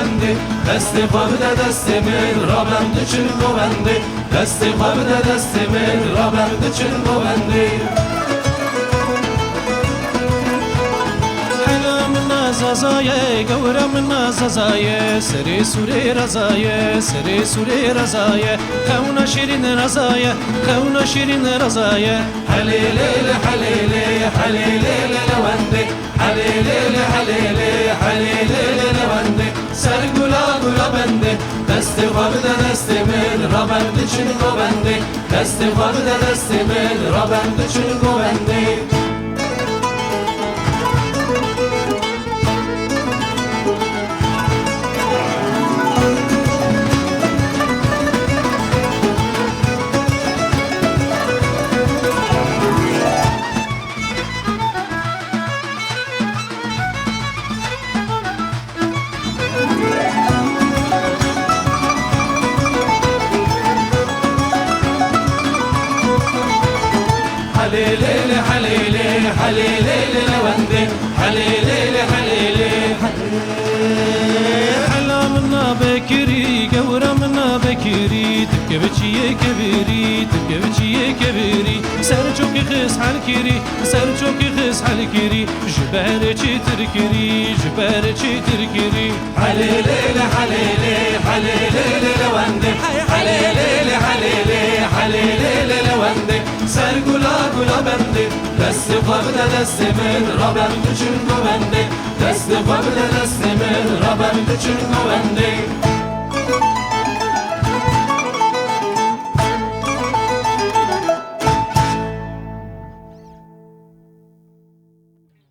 govendi Desti fabide destimin Rabem için govendi Desti fabide destimin Rabem için govendi زازايا قورا منا زازايا سري سوري رزايا سري سوري رزايا خونا شيرين رزايا خونا شيرين رزايا حليلي حليلي حليلي لوندي حليلي حليلي حليلي لوندي سر gula gula bende Desti fabide destimin Rabem için govendi Desti fabide destimin Rabem için govendi حليلي حليلي حليلي لوندي حليلي حليلي حلا منا بكري قورا منا بكري تبكي بشي كبيري تبكي بشي كبيري سرجوكي خس حالكيري سرجوكي خس حالكيري جبارتي تركيري جبارتي تركيري حليلي حليلي حليلي لوندي حليلي حليلي حليلي لوندي سر gula gula bende Desti fabide destimin Rabem için govendi Desti fabide destimin Rabem için govendi